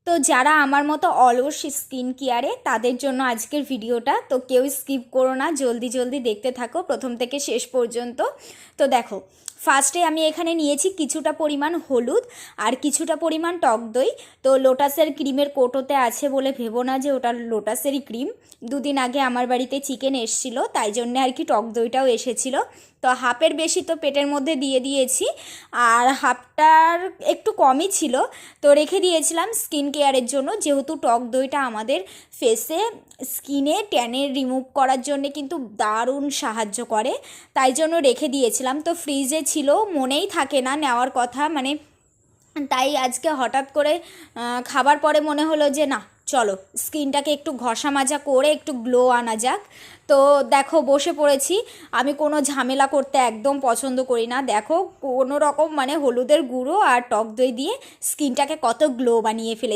তো যারা আমার মতো অলস স্কিন কেয়ারে তাদের জন্য আজকের ভিডিওটা, তো কেউ স্কিপ করো না, জলদি জলদি দেখতে থাকো প্রথম থেকে শেষ পর্যন্ত। তো দেখো, ফার্স্টে আমি এখানে নিয়েছি কিছুটা পরিমাণ হলুদ আর কিছুটা পরিমাণ টক দই। তো লোটাসের ক্রিমের কোটোতে আছে বলে ভেবো না যে ওটা লোটাসেরই ক্রিম। দুদিন আগে আমার বাড়িতে চিকেন এসেছিলো, তাই জন্যে আর কি টক দইটাও এসেছিলো। তো হাফের বেশি তো পেটের মধ্যে দিয়ে দিয়েছি, আর হাফটার একটু কমই ছিল, তো রেখে দিয়েছিলাম স্কিন কেয়ারের জন্য। যেহেতু টক দইটা আমাদের ফেসে স্কিনে ট্যানের রিমুভ করার জন্যে কিন্তু দারুণ সাহায্য করে, তাই জন্য রেখে দিয়েছিলাম। তো ফ্রিজে ছিল, মনেই থাকে না নেওয়ার কথা, মানে তাই আজকে হঠাৎ করে খাবার পরে মনে হলো যে না, চলো স্কিনটাকে একটু ঘষা মাজা করে একটু গ্লো আনা যাক। তো দেখো বসে পড়েছি। আমি কোনো ঝামেলা করতে একদম পছন্দ করি না। দেখো কোনো রকম মানে হলুদের গুঁড়ো আর টক দই দিয়ে স্কিনটাকে কত গ্লো বানিয়ে ফেলে।